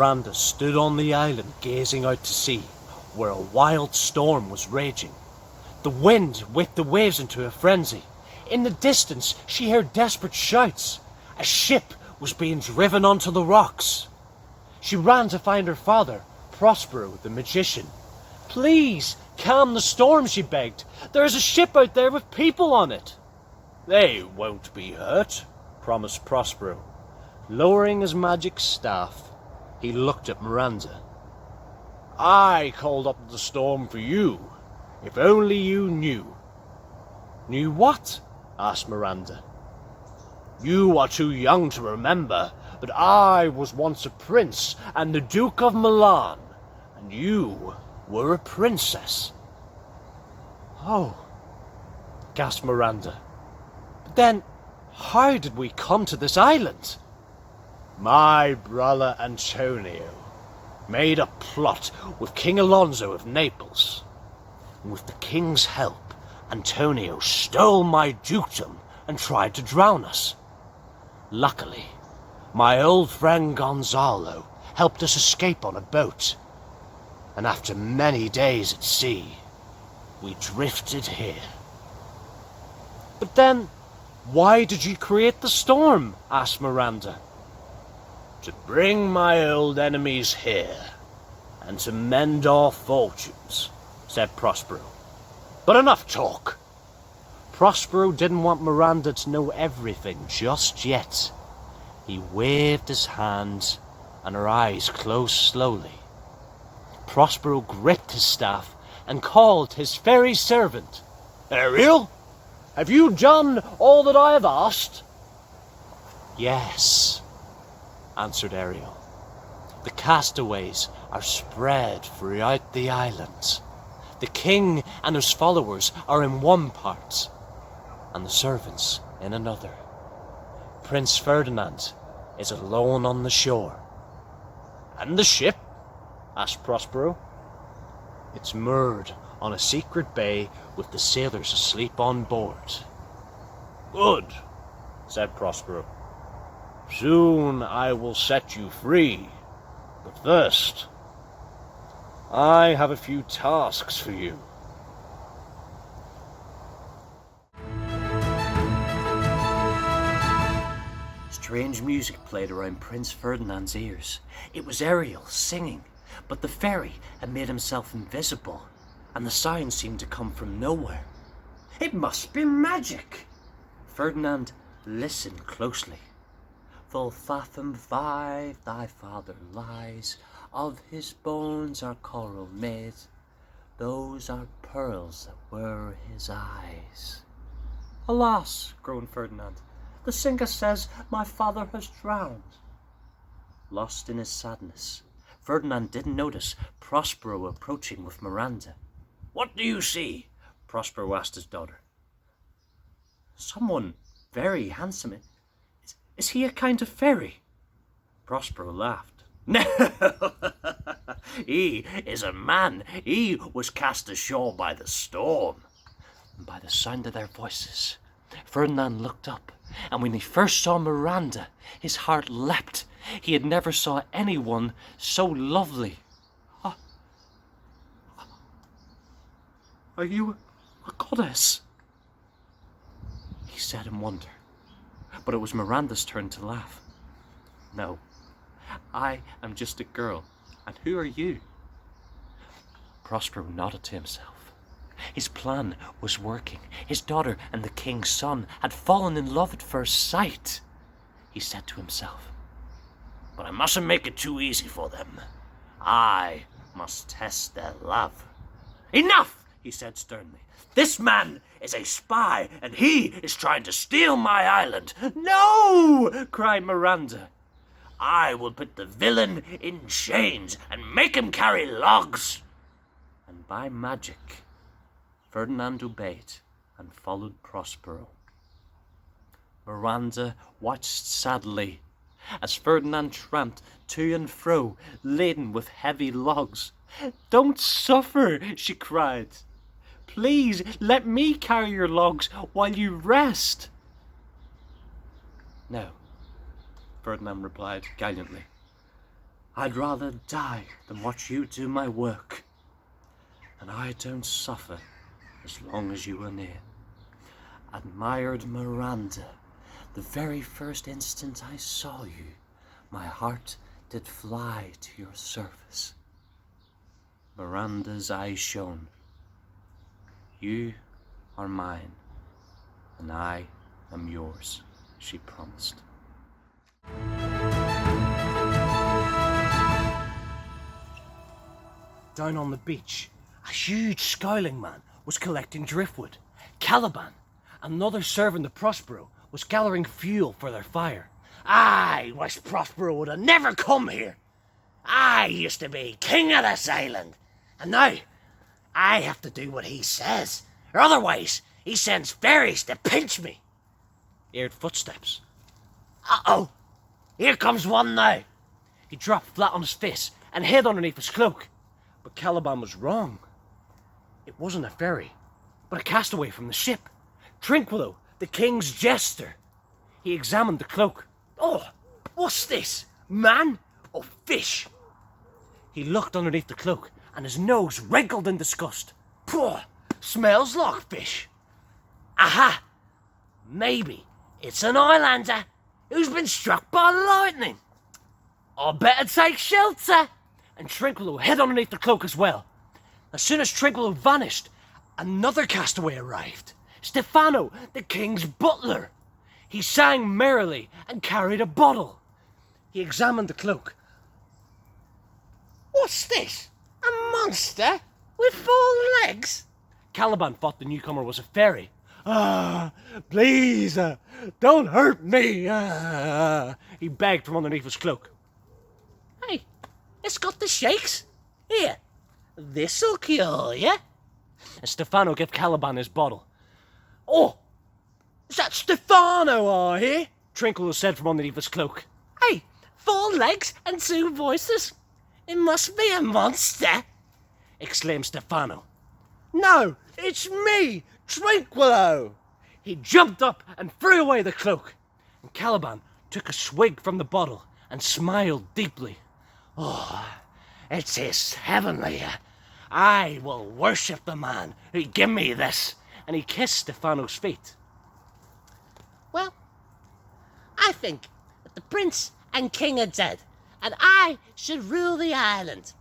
Miranda stood on the island gazing out to sea, where a wild storm was raging. The wind whipped the waves into a frenzy. In the distance, she heard desperate shouts. A ship was being driven onto the rocks. She ran to find her father, Prospero, the magician. "Please, calm the storm," she begged. "There is a ship out there with people on it." "They won't be hurt," promised Prospero. Lowering his magic staff, he looked at Miranda. "I called up the storm for you. If only you knew." "Knew what?" asked Miranda. "You are too young to remember, but I was once a prince and the Duke of Milan, and you were a princess." "Oh," gasped Miranda. "But then, how did we come to this island?" "My brother Antonio made a plot with King Alonso of Naples. With the king's help, Antonio stole my dukedom and tried to drown us. Luckily, my old friend Gonzalo helped us escape on a boat, and after many days at sea, we drifted here." "But then, why did you create the storm?" asked Miranda. "To bring my old enemies here, and to mend our fortunes," said Prospero. "But enough talk." Prospero didn't want Miranda to know everything just yet. He waved his hand, and her eyes closed slowly. Prospero gripped his staff and called his fairy servant. "Ariel, have you done all that I have asked?" "Yes," answered Ariel. "The castaways are spread throughout the island. The king and his followers are in one part, and the servants in another. Prince Ferdinand is alone on the shore." "And the ship?" asked Prospero. "It's moored on a secret bay with the sailors asleep on board." "Good," said Prospero. "Soon I will set you free. But first, I have a few tasks for you." Strange music played around Prince Ferdinand's ears. It was Ariel singing, but the fairy had made himself invisible, and the sound seemed to come from nowhere. It must be magic! Ferdinand listened closely. "Full fathom 5 thy father lies, of his bones are coral made, those are pearls that were his eyes." "Alas," groaned Ferdinand, "the singer says my father has drowned." Lost in his sadness, Ferdinand didn't notice Prospero approaching with Miranda. "What do you see?" Prospero asked his daughter. "Someone very handsome. Is he a kind of fairy?" Prospero laughed. "No, he is a man. He was cast ashore by the storm." And by the sound of their voices, Ferdinand looked up, and when he first saw Miranda, his heart leapt. He had never saw anyone so lovely. "Are you a goddess?" he said in wonder. But it was Miranda's turn to laugh. "No, I am just a girl. And who are you?" Prospero nodded to himself. His plan was working. His daughter and the king's son had fallen in love at first sight. He said to himself, "But I mustn't make it too easy for them. I must test their love." "Enough!" he said sternly. "This man is a spy, and he is trying to steal my island." "No!" cried Miranda. "I will put the villain in chains and make him carry logs." And by magic, Ferdinand obeyed and followed Prospero. Miranda watched sadly as Ferdinand tramped to and fro, laden with heavy logs. "Don't suffer," she cried. "Please let me carry your logs while you rest." "No," Ferdinand replied gallantly. I'd rather die than watch you do my work. And I don't suffer as long as you are near. Admired Miranda, the very first instant I saw you, my heart did fly to your service. Miranda's eyes shone. You are mine, and I am yours, she promised. Down on the beach, a huge scowling man was collecting driftwood. Caliban, another servant of Prospero, was gathering fuel for their fire. I wish Prospero would have never come here. I used to be king of this island, and now I have to do what he says, or otherwise he sends fairies to pinch me. He heard footsteps. Uh-oh, here comes one now. He dropped flat on his face and hid underneath his cloak. But Caliban was wrong. It wasn't a fairy, but a castaway from the ship. Trinquilo, the king's jester. He examined the cloak. Oh, what's this? Man or fish? He looked underneath the cloak, and his nose wrinkled in disgust. Poor, smells like fish. Aha! Maybe it's an islander who's been struck by lightning. I better take shelter. And Trinquilo hid underneath the cloak as well. As soon as Trinquilo vanished, another castaway arrived. Stefano, the king's butler. He sang merrily and carried a bottle. He examined the cloak. What's this? A monster with 4 legs? Caliban thought the newcomer was a fairy. Please, don't hurt me. He begged from underneath his cloak. Hey, it's got the shakes. Here, this'll cure you. And Stefano gave Caliban his bottle. Oh, is that Stefano I hear? Trinquilo said from underneath his cloak. Hey, 4 legs and 2 voices. It must be a monster, exclaimed Stefano. No, it's me, Trinquilo. He jumped up and threw away the cloak. And Caliban took a swig from the bottle and smiled deeply. Oh, it is heavenly. I will worship the man who gave me this. And he kissed Stefano's feet. Well, I think that the prince and king are dead, and I should rule the island.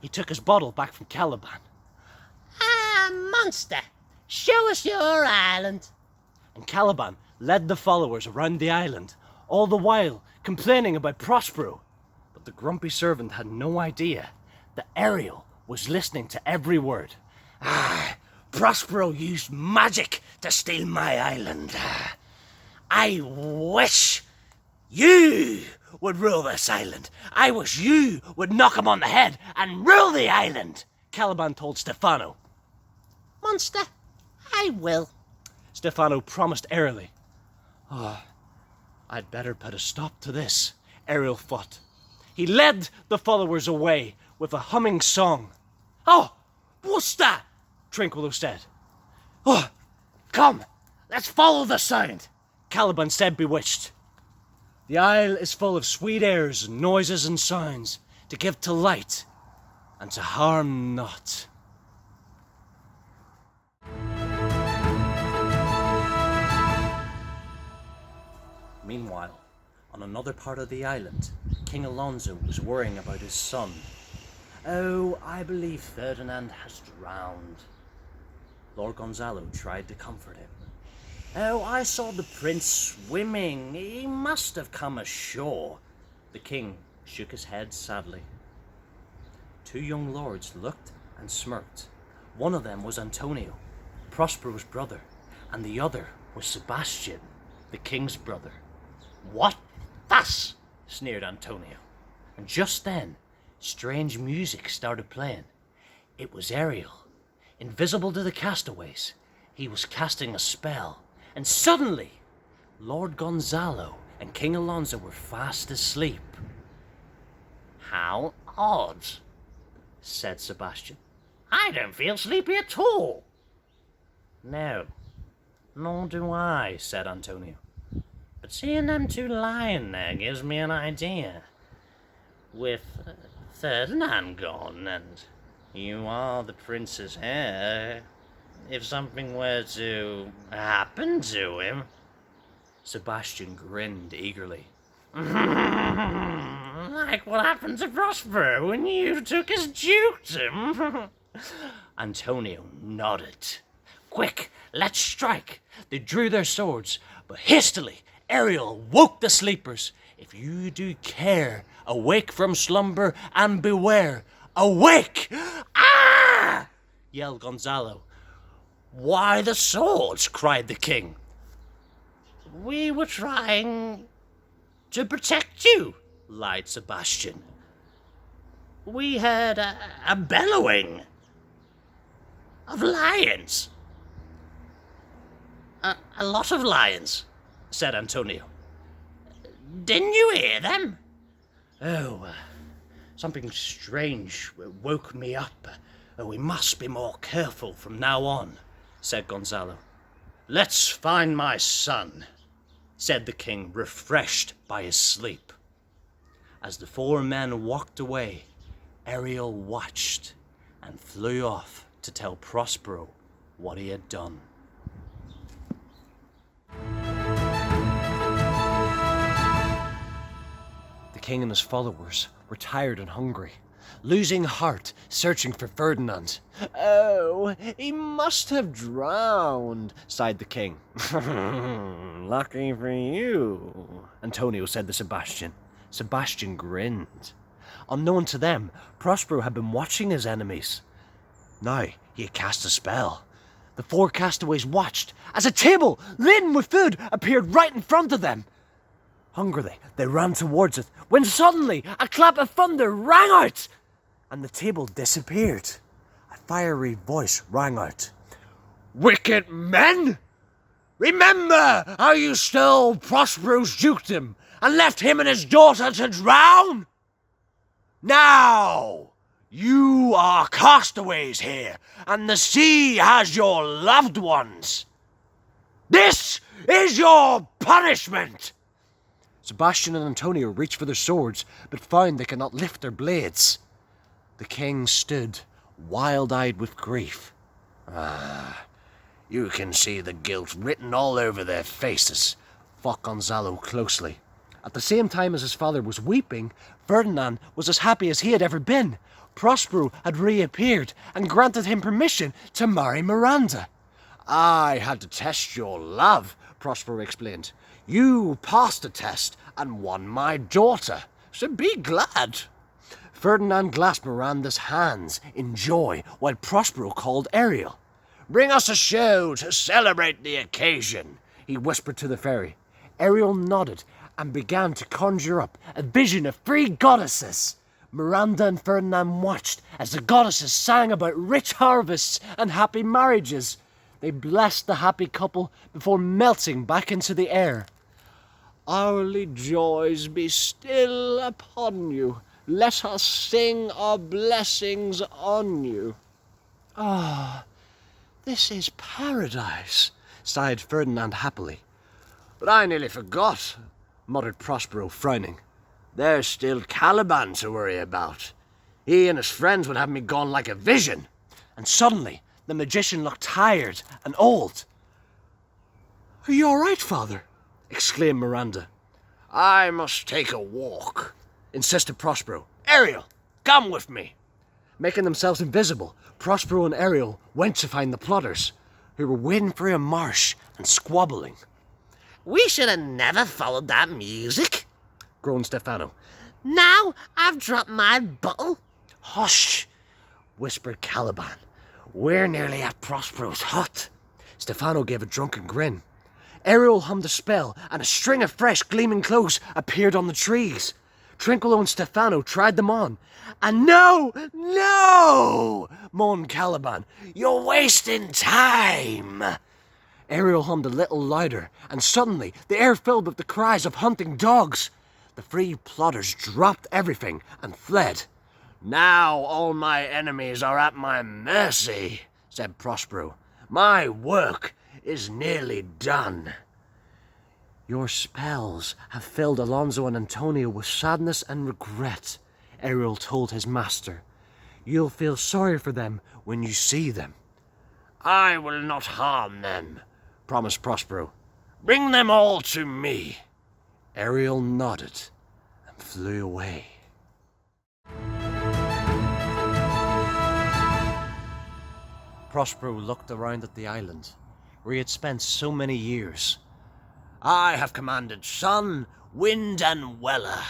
He took his bottle back from Caliban. Monster, show us your island. And Caliban led the followers around the island, all the while complaining about Prospero. But the grumpy servant had no idea that Ariel was listening to every word. Prospero used magic to steal my island. I wish you would rule this island. I wish you would knock him on the head and rule the island, Caliban told Stefano. Monster, I will, Stefano promised airily. I'd better put a stop to this, Ariel thought. He led the followers away with a humming song. Oh, what's that? Trinquilo said. Oh, come, let's follow the sound, Caliban said, bewitched. The isle is full of sweet airs and noises and sounds to give to light and to harm not. Meanwhile, on another part of the island, King Alonso was worrying about his son. Oh, I believe Ferdinand has drowned. Lord Gonzalo tried to comfort him. Oh, I saw the prince swimming. He must have come ashore. The king shook his head sadly. 2 young lords looked and smirked. One of them was Antonio, Prospero's brother, and the other was Sebastian, the king's brother. What fuss? Sneered Antonio. And just then, strange music started playing. It was Ariel. Invisible to the castaways, he was casting a spell. And suddenly, Lord Gonzalo and King Alonso were fast asleep. How odd, said Sebastian. I don't feel sleepy at all. No, nor do I, said Antonio. But seeing them 2 lying there gives me an idea. With Ferdinand gone, and you are the prince's heir, if something were to happen to him... Sebastian grinned eagerly. Like what happened to Prospero when you took his dukedom? Antonio nodded. Quick, let's strike! They drew their swords, but hastily Ariel woke the sleepers. If you do care, awake from slumber and beware. Awake! Ah! Yelled Gonzalo. Why the swords? Cried the king. We were trying to protect you, lied Sebastian. We heard a bellowing of lions. A lot of lions, said Antonio. Didn't you hear them? Oh, something strange woke me up. We must be more careful from now on, said Gonzalo. Let's find my son, said the king, refreshed by his sleep. As the four men walked away, Ariel watched and flew off to tell Prospero what he had done. The king and his followers were tired and hungry, losing heart, searching for Ferdinand. Oh, he must have drowned, sighed the king. Lucky for you, Antonio said to Sebastian. Sebastian grinned. Unknown to them, Prospero had been watching his enemies. Now he had cast a spell. The four castaways watched as a table laden with food appeared right in front of them. Hungrily, they ran towards it, when suddenly a clap of thunder rang out, and the table disappeared. A fiery voice rang out. Wicked men! Remember how you stole Prospero's dukedom and left him and his daughter to drown? Now, you are castaways here, and the sea has your loved ones. This is your punishment! Sebastian and Antonio reached for their swords, but found they could not lift their blades. The king stood, wild-eyed with grief. You can see the guilt written all over their faces, thought Gonzalo closely. At the same time as his father was weeping, Ferdinand was as happy as he had ever been. Prospero had reappeared and granted him permission to marry Miranda. I had to test your love, Prospero explained. You passed the test and won my daughter, so be glad. Ferdinand clasped Miranda's hands in joy while Prospero called Ariel. Bring us a show to celebrate the occasion, he whispered to the fairy. Ariel nodded and began to conjure up a vision of three goddesses. Miranda and Ferdinand watched as the goddesses sang about rich harvests and happy marriages. They blessed the happy couple before melting back into the air. Hourly joys be still upon you. Let us sing our blessings on you. This is paradise, sighed Ferdinand happily. But I nearly forgot, muttered Prospero, frowning. There's still Caliban to worry about. He and his friends would have me gone like a vision. And suddenly, the magician looked tired and old. Are you all right, father? Exclaimed Miranda. I must take a walk, insisted Prospero. Ariel, come with me. Making themselves invisible, Prospero and Ariel went to find the plotters, who were wading through a marsh and squabbling. We should have never followed that music, groaned Stefano. Now I've dropped my bottle. Hush, whispered Caliban. We're nearly at Prospero's hut. Stefano gave a drunken grin. Ariel hummed a spell, and a string of fresh gleaming clothes appeared on the trees. Trinculo and Stefano tried them on. And no, moaned Caliban. You're wasting time. Ariel hummed a little louder, and suddenly the air filled with the cries of hunting dogs. The three plotters dropped everything and fled. Now all my enemies are at my mercy, said Prospero. My work is nearly done. Your spells have filled Alonso and Antonio with sadness and regret. Ariel told his master. "You'll feel sorry for them when you see them." "I will not harm them," promised Prospero. "Bring them all to me." Ariel nodded and flew away. Prospero looked around at the island, where he had spent so many years. "I have commanded sun, wind, and weather.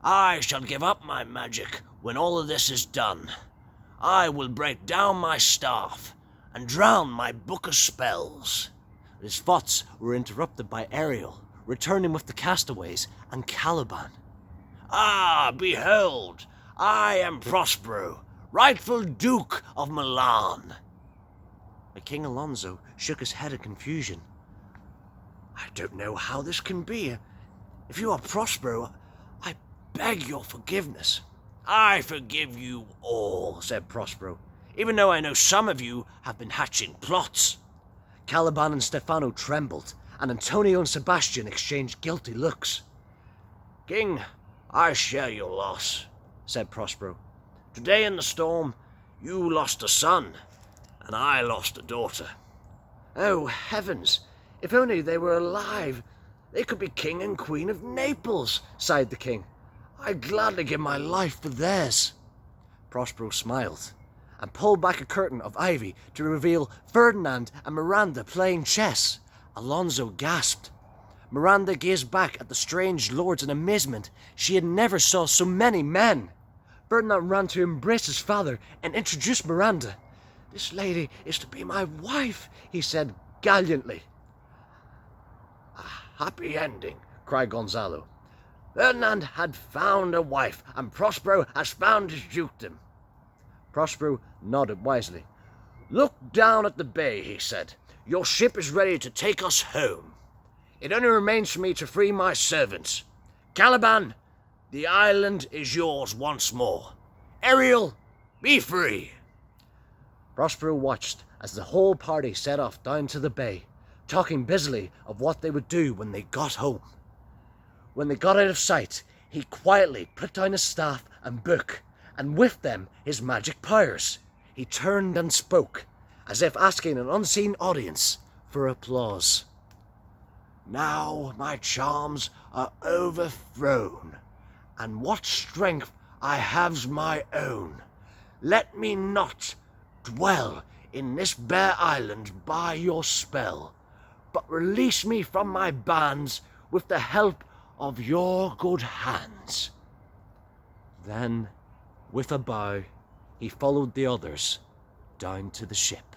I shall give up my magic when all of this is done. I will break down my staff and drown my book of spells." His thoughts were interrupted by Ariel, returning with the castaways and Caliban. "Ah, behold, I am Prospero, rightful Duke of Milan." The King Alonso shook his head in confusion. "I don't know how this can be. If you are Prospero, I beg your forgiveness." "I forgive you all," said Prospero, "even though I know some of you have been hatching plots." Caliban and Stefano trembled, and Antonio and Sebastian exchanged guilty looks. "King, I share your loss," said Prospero. "Today in the storm, you lost a son, and I lost a daughter." "Oh, heavens! If only they were alive! They could be king and queen of Naples," sighed the king. "I'd gladly give my life for theirs." Prospero smiled and pulled back a curtain of ivy to reveal Ferdinand and Miranda playing chess. Alonso gasped. Miranda gazed back at the strange lords in amazement. She had never saw so many men. Ferdinand ran to embrace his father and introduce Miranda. "This lady is to be my wife," he said gallantly. "A happy ending," cried Gonzalo. "Ferdinand had found a wife, and Prospero has found his dukedom." Prospero nodded wisely. "Look down at the bay," he said. "Your ship is ready to take us home. It only remains for me to free my servants. Caliban, the island is yours once more. Ariel, be free." Prospero watched as the whole party set off down to the bay, talking busily of what they would do when they got home. When they got out of sight, he quietly put down his staff and book, and with them his magic powers. He turned and spoke, as if asking an unseen audience for applause. "Now my charms are overthrown, and what strength I have's my own. Let me not dwell in this bare island by your spell, but release me from my bands with the help of your good hands." Then, with a bow, he followed the others down to the ship.